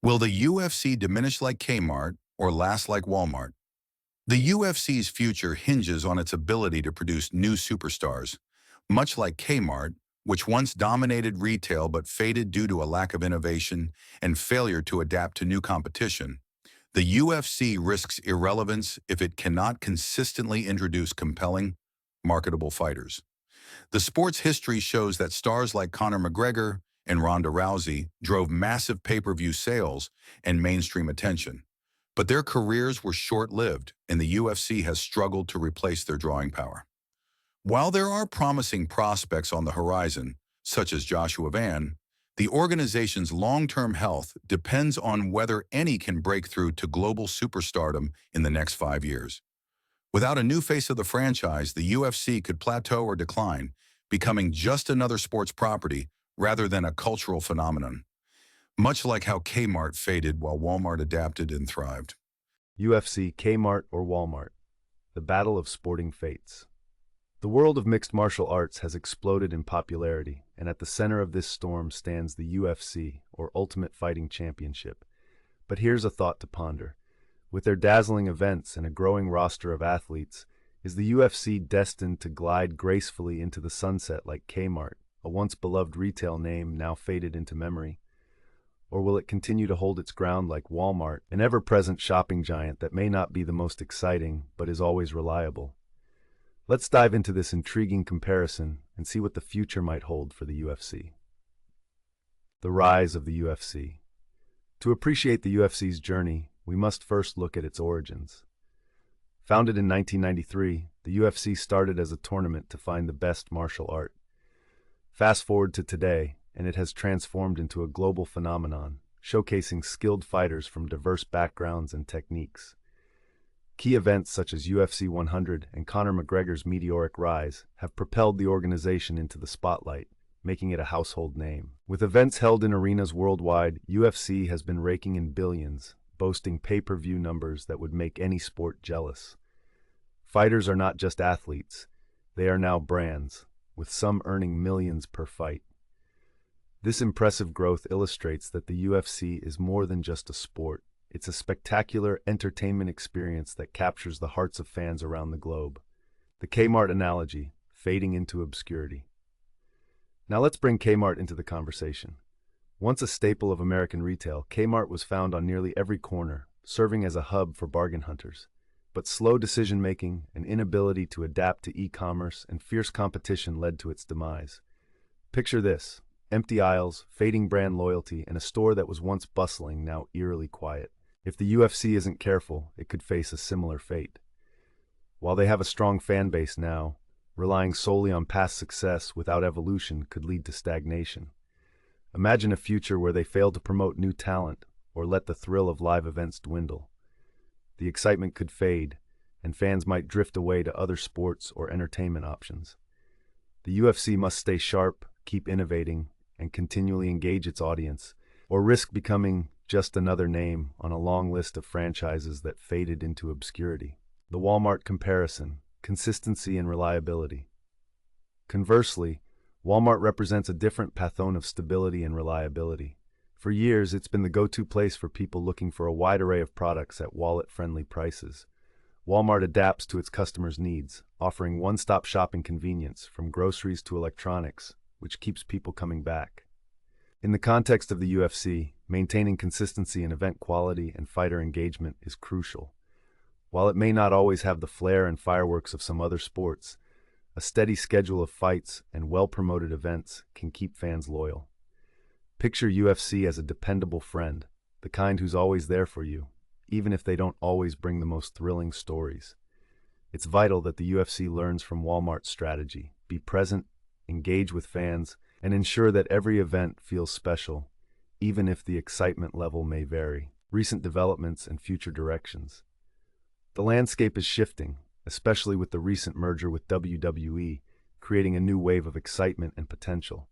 Will the UFC diminish like Kmart or last like Walmart? The UFC's future hinges on its ability to produce new superstars, much like Kmart, which once dominated retail but faded due to a lack of innovation and failure to adapt to new competition. The UFC risks irrelevance if it cannot consistently introduce compelling, marketable fighters. The sport's history shows that stars like Conor McGregor and Ronda Rousey drove massive pay-per-view sales and mainstream attention. But their careers were short-lived, and the UFC has struggled to replace their drawing power. While there are promising prospects on the horizon, such as Joshua Van, the organization's long-term health depends on whether any can break through to global superstardom in the next 5 years. Without a new face of the franchise, the UFC could plateau or decline, becoming just another sports property rather than a cultural phenomenon, much like how Kmart faded while Walmart adapted and thrived. UFC, Kmart, or Walmart. The battle of sporting fates. The world of mixed martial arts has exploded in popularity, and at the center of this storm stands the UFC, or Ultimate Fighting Championship. But here's a thought to ponder. With their dazzling events and a growing roster of athletes, is the UFC destined to glide gracefully into the sunset like Kmart, a once beloved retail name now faded into memory? Or will it continue to hold its ground like Walmart, an ever-present shopping giant that may not be the most exciting, but is always reliable? Let's dive into this intriguing comparison and see what the future might hold for the UFC. The rise of the UFC. To appreciate the UFC's journey, we must first look at its origins. Founded in 1993, the UFC started as a tournament to find the best martial art. Fast forward to today, and it has transformed into a global phenomenon, showcasing skilled fighters from diverse backgrounds and techniques. Key events such as UFC 100 and Conor McGregor's meteoric rise have propelled the organization into the spotlight, making it a household name. With events held in arenas worldwide, UFC has been raking in billions, boasting pay-per-view numbers that would make any sport jealous. Fighters are not just athletes, they are now brands, with some earning millions per fight. This impressive growth illustrates that the UFC is more than just a sport. It's a spectacular entertainment experience that captures the hearts of fans around the globe. The Kmart analogy, fading into obscurity. Now let's bring Kmart into the conversation. Once a staple of American retail, Kmart was found on nearly every corner, serving as a hub for bargain hunters. But slow decision-making, an inability to adapt to e-commerce, and fierce competition led to its demise. Picture this: empty aisles, fading brand loyalty, and a store that was once bustling now eerily quiet. If the UFC isn't careful, it could face a similar fate. While they have a strong fan base now, relying solely on past success without evolution could lead to stagnation. Imagine a future where they fail to promote new talent or let the thrill of live events dwindle. The excitement could fade, and fans might drift away to other sports or entertainment options. The UFC must stay sharp, keep innovating, and continually engage its audience, or risk becoming just another name on a long list of franchises that faded into obscurity. The Walmart comparison: consistency and reliability. Conversely, Walmart represents a different pathone of stability and reliability. For years, it's been the go-to place for people looking for a wide array of products at wallet-friendly prices. Walmart adapts to its customers' needs, offering one-stop shopping convenience from groceries to electronics, which keeps people coming back. In the context of the UFC, maintaining consistency in event quality and fighter engagement is crucial. While it may not always have the flair and fireworks of some other sports, a steady schedule of fights and well-promoted events can keep fans loyal. Picture UFC as a dependable friend, the kind who's always there for you, even if they don't always bring the most thrilling stories. It's vital that the UFC learns from Walmart's strategy: be present, engage with fans, and ensure that every event feels special, even if the excitement level may vary. Recent developments and future directions. The landscape is shifting, especially with the recent merger with WWE, creating a new wave of excitement and potential.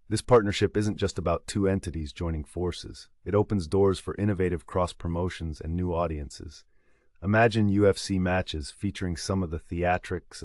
This partnership isn't just about two entities joining forces. It opens doors for innovative cross-promotions and new audiences. Imagine UFC matches featuring some of the theatrics